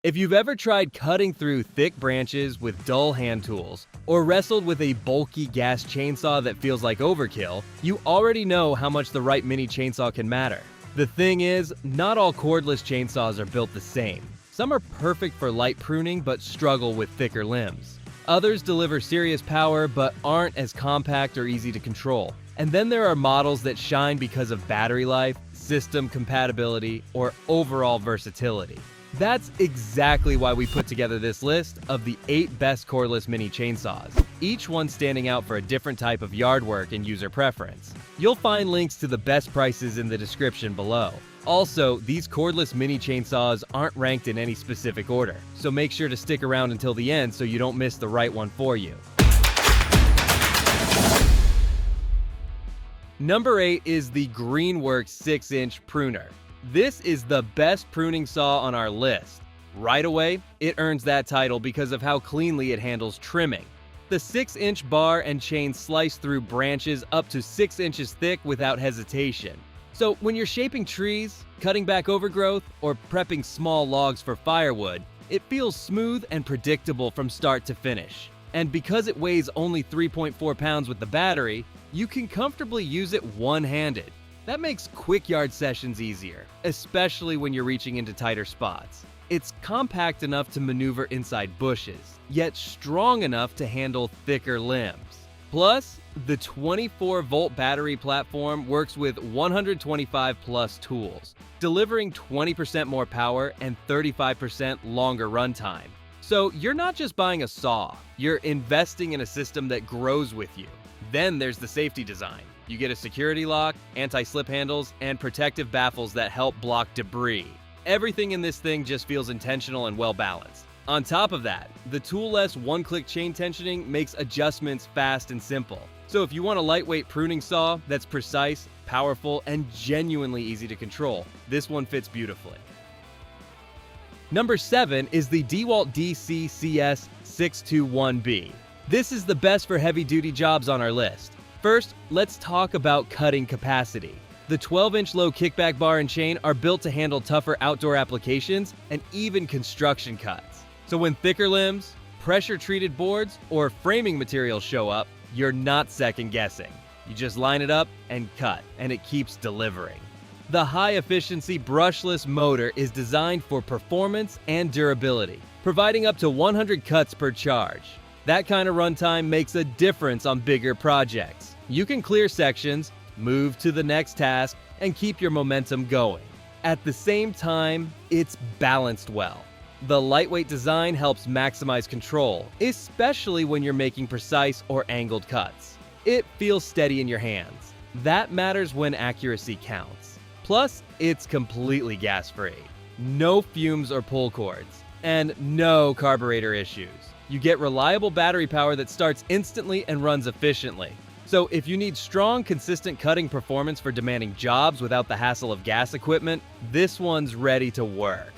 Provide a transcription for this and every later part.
If you've ever tried cutting through thick branches with dull hand tools, or wrestled with a bulky gas chainsaw that feels like overkill, you already know how much the right mini chainsaw can matter. The thing is, not all cordless chainsaws are built the same. Some are perfect for light pruning but struggle with thicker limbs. Others deliver serious power but aren't as compact or easy to control. And then there are models that shine because of battery life, system compatibility, or overall versatility. That's exactly why we put together this list of the 8 best cordless mini chainsaws, each one standing out for a different type of yard work and user preference. You'll find links to the best prices in the description below. Also, these cordless mini chainsaws aren't ranked in any specific order, so make sure to stick around until the end so you don't miss the right one for you. Number 8 is the Greenworks 6-inch pruner. This is the best pruning saw on our list. Right away, it earns that title because of how cleanly it handles trimming. The 6-inch bar and chain slice through branches up to 6 inches thick without hesitation. So when you're shaping trees, cutting back overgrowth, or prepping small logs for firewood, it feels smooth and predictable from start to finish. And because it weighs only 3.4 pounds with the battery, you can comfortably use it one-handed. That makes quick yard sessions easier, especially when you're reaching into tighter spots. It's compact enough to maneuver inside bushes, yet strong enough to handle thicker limbs. Plus, the 24-volt battery platform works with 125 plus tools, delivering 20% more power and 35% longer runtime. So you're not just buying a saw, you're investing in a system that grows with you. Then there's the safety design. You get a security lock, anti-slip handles, and protective baffles that help block debris. Everything in this thing just feels intentional and well-balanced. On top of that, the tool-less one-click chain tensioning makes adjustments fast and simple. So if you want a lightweight pruning saw that's precise, powerful, and genuinely easy to control, this one fits beautifully. Number 7 is the DeWalt DC-CS 621B. This is the best for heavy-duty jobs on our list. First, let's talk about cutting capacity. The 12-inch low kickback bar and chain are built to handle tougher outdoor applications and even construction cuts. So when thicker limbs, pressure-treated boards, or framing materials show up, you're not second-guessing. You just line it up and cut, and it keeps delivering. The high-efficiency brushless motor is designed for performance and durability, providing up to 100 cuts per charge. That kind of runtime makes a difference on bigger projects. You can clear sections, move to the next task, and keep your momentum going. At the same time, it's balanced well. The lightweight design helps maximize control, especially when you're making precise or angled cuts. It feels steady in your hands. That matters when accuracy counts. Plus, it's completely gas-free. No fumes or pull cords, and no carburetor issues. You get reliable battery power that starts instantly and runs efficiently. So if you need strong, consistent cutting performance for demanding jobs without the hassle of gas equipment, this one's ready to work.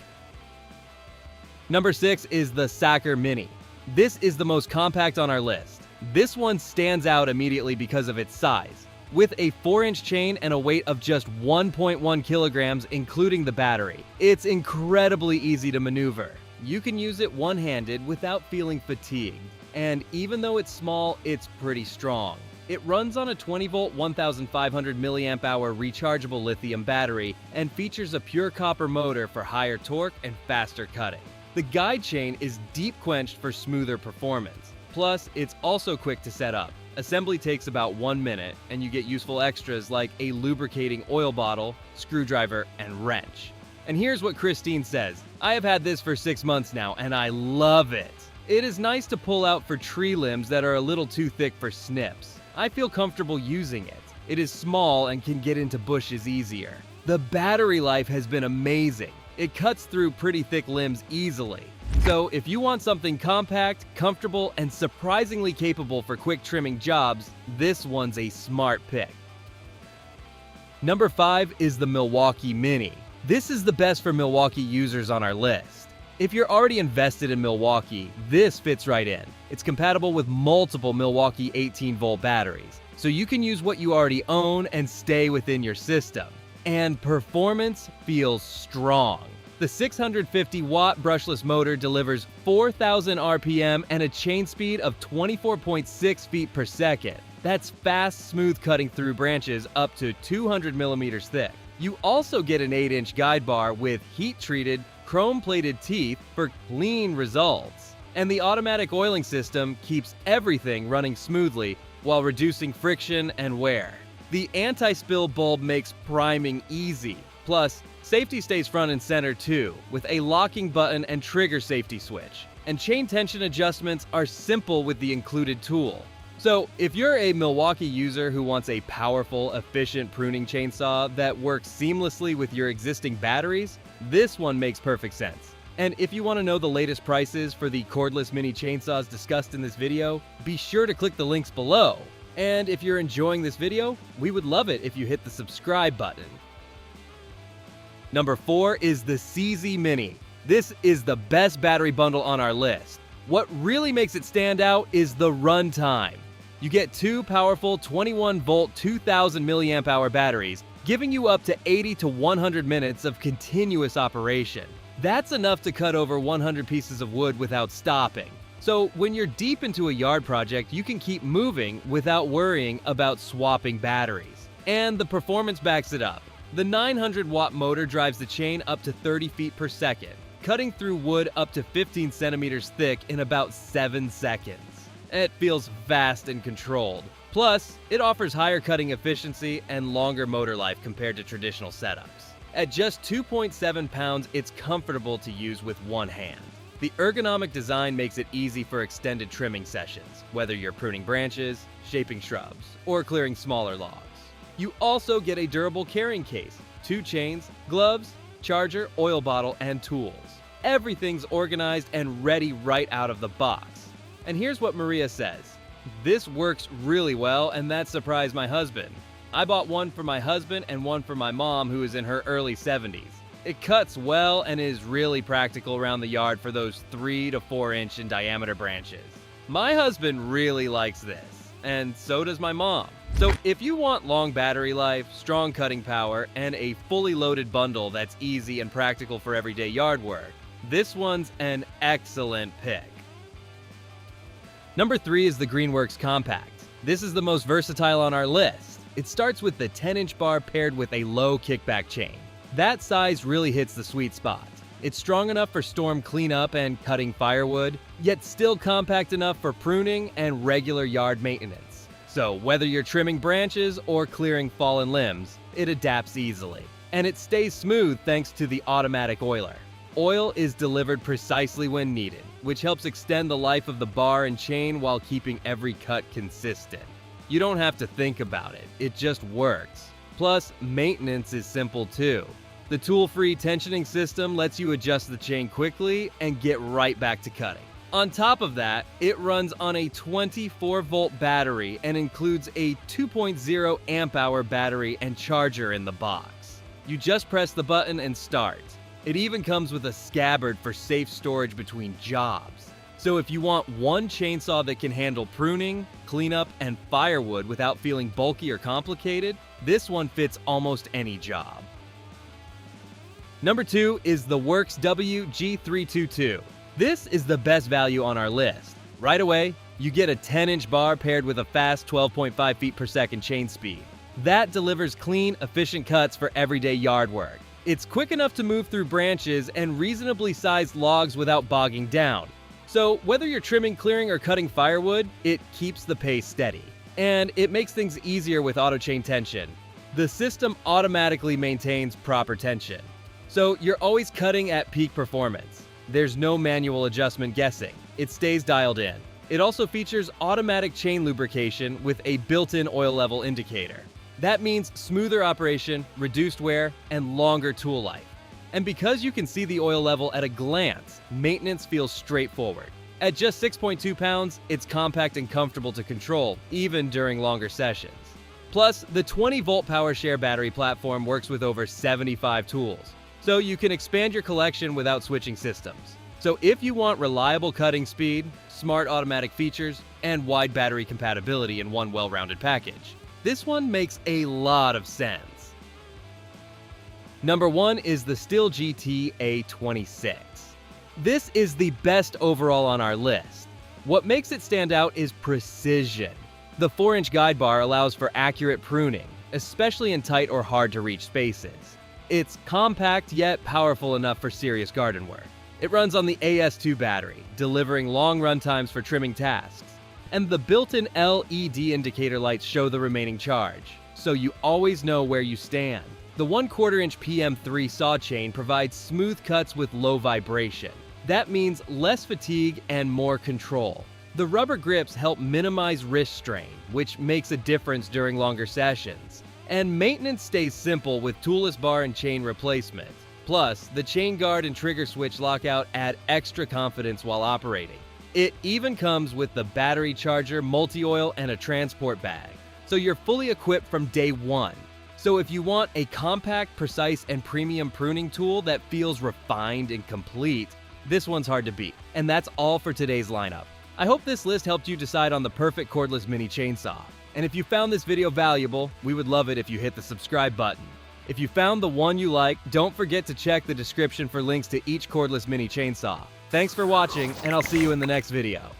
Number 6 is the Sacher Mini. This is the most compact on our list. This one stands out immediately because of its size. With a 4-inch chain and a weight of just 1.1 kilograms including the battery, it's incredibly easy to maneuver. You can use it one-handed without feeling fatigued. And even though it's small, it's pretty strong. It runs on a 20-volt 1,500 milliamp hour rechargeable lithium battery and features a pure copper motor for higher torque and faster cutting. The guide chain is deep quenched for smoother performance. Plus, it's also quick to set up. Assembly takes about 1 minute, and you get useful extras like a lubricating oil bottle, screwdriver, and wrench. And here's what Christine says: "I have had this for 6 months now, and I love it. It is nice to pull out for tree limbs that are a little too thick for snips. I feel comfortable using it. It is small and can get into bushes easier. The battery life has been amazing. It cuts through pretty thick limbs easily. So if you want something compact, comfortable, and surprisingly capable for quick trimming jobs, this one's a smart pick." Number 5 is the Milwaukee Mini. This is the best for Milwaukee users on our list. If you're already invested in Milwaukee, this fits right in. It's compatible with multiple Milwaukee 18-volt batteries, so you can use what you already own and stay within your system. And performance feels strong. The 650-watt brushless motor delivers 4,000 RPM and a chain speed of 24.6 feet per second. That's fast, smooth cutting through branches up to 200 millimeters thick. You also get an 8-inch guide bar with heat-treated, chrome-plated teeth for clean results. And the automatic oiling system keeps everything running smoothly while reducing friction and wear. The anti-spill bulb makes priming easy. Plus, safety stays front and center too, with a locking button and trigger safety switch. And chain tension adjustments are simple with the included tool. So, if you're a Milwaukee user who wants a powerful, efficient pruning chainsaw that works seamlessly with your existing batteries, this one makes perfect sense. And if you want to know the latest prices for the cordless mini chainsaws discussed in this video, be sure to click the links below. And if you're enjoying this video, we would love it if you hit the subscribe button. Number 4 is the CZ Mini. This is the best battery bundle on our list. What really makes it stand out is the runtime. You get 2 powerful 21-volt 2000 milliamp hour batteries, giving you up to 80 to 100 minutes of continuous operation. That's enough to cut over 100 pieces of wood without stopping. So when you're deep into a yard project, you can keep moving without worrying about swapping batteries. And the performance backs it up. The 900-watt motor drives the chain up to 30 feet per second, cutting through wood up to 15 centimeters thick in about 7 seconds. It feels fast and controlled. Plus, it offers higher cutting efficiency and longer motor life compared to traditional setups. At just 2.7 pounds, it's comfortable to use with one hand. The ergonomic design makes it easy for extended trimming sessions, whether you're pruning branches, shaping shrubs, or clearing smaller logs. You also get a durable carrying case, 2 chains, gloves, charger, oil bottle, and tools. Everything's organized and ready right out of the box. And here's what Maria says. This works really well, and that surprised my husband. I bought one for my husband and one for my mom, who is in her early 70s. It cuts well and is really practical around the yard for those 3 to 4 inch in diameter branches. My husband really likes this, and so does my mom. So if you want long battery life, strong cutting power, and a fully loaded bundle that's easy and practical for everyday yard work, this one's an excellent pick. Number 3 is the Greenworks Compact. This is the most versatile on our list. It starts with the 10-inch bar paired with a low kickback chain. That size really hits the sweet spot. It's strong enough for storm cleanup and cutting firewood, yet still compact enough for pruning and regular yard maintenance. So whether you're trimming branches or clearing fallen limbs, it adapts easily. And it stays smooth thanks to the automatic oiler. Oil is delivered precisely when needed, which helps extend the life of the bar and chain while keeping every cut consistent. You don't have to think about it, it just works. Plus, maintenance is simple too. The tool-free tensioning system lets you adjust the chain quickly and get right back to cutting. On top of that, it runs on a 24-volt battery and includes a 2.0 amp-hour battery and charger in the box. You just press the button and start. It even comes with a scabbard for safe storage between jobs. So if you want one chainsaw that can handle pruning, cleanup, and firewood without feeling bulky or complicated, this one fits almost any job. Number 2 is the Works WG322. This is the best value on our list. Right away, you get a 10-inch bar paired with a fast 12.5 feet per second chain speed. That delivers clean, efficient cuts for everyday yard work. It's quick enough to move through branches and reasonably sized logs without bogging down. So whether you're trimming, clearing, or cutting firewood, it keeps the pace steady. And it makes things easier with auto chain tension. The system automatically maintains proper tension. So you're always cutting at peak performance. There's no manual adjustment guessing. It stays dialed in. It also features automatic chain lubrication with a built-in oil level indicator. That means smoother operation, reduced wear, and longer tool life. And because you can see the oil level at a glance, maintenance feels straightforward. At just 6.2 pounds, it's compact and comfortable to control, even during longer sessions. Plus, the 20-volt PowerShare battery platform works with over 75 tools, so you can expand your collection without switching systems. So if you want reliable cutting speed, smart automatic features, and wide battery compatibility in one well-rounded package, this one makes a lot of sense. Number 1 is the Stihl GT A26. This is the best overall on our list. What makes it stand out is precision. The 4-inch guide bar allows for accurate pruning, especially in tight or hard-to-reach spaces. It's compact yet powerful enough for serious garden work. It runs on the AS2 battery, delivering long run times for trimming tasks. And the built-in LED indicator lights show the remaining charge, so you always know where you stand. The 1/4 inch PM3 saw chain provides smooth cuts with low vibration. That means less fatigue and more control. The rubber grips help minimize wrist strain, which makes a difference during longer sessions. And maintenance stays simple with toolless bar and chain replacement. Plus, the chain guard and trigger switch lockout add extra confidence while operating. It even comes with the battery charger, multi-oil, and a transport bag, so you're fully equipped from day one. So if you want a compact, precise, and premium pruning tool that feels refined and complete, this one's hard to beat. And that's all for today's lineup. I hope this list helped you decide on the perfect cordless mini chainsaw. And if you found this video valuable, we would love it if you hit the subscribe button. If you found the one you like, don't forget to check the description for links to each cordless mini chainsaw. Thanks for watching, and I'll see you in the next video.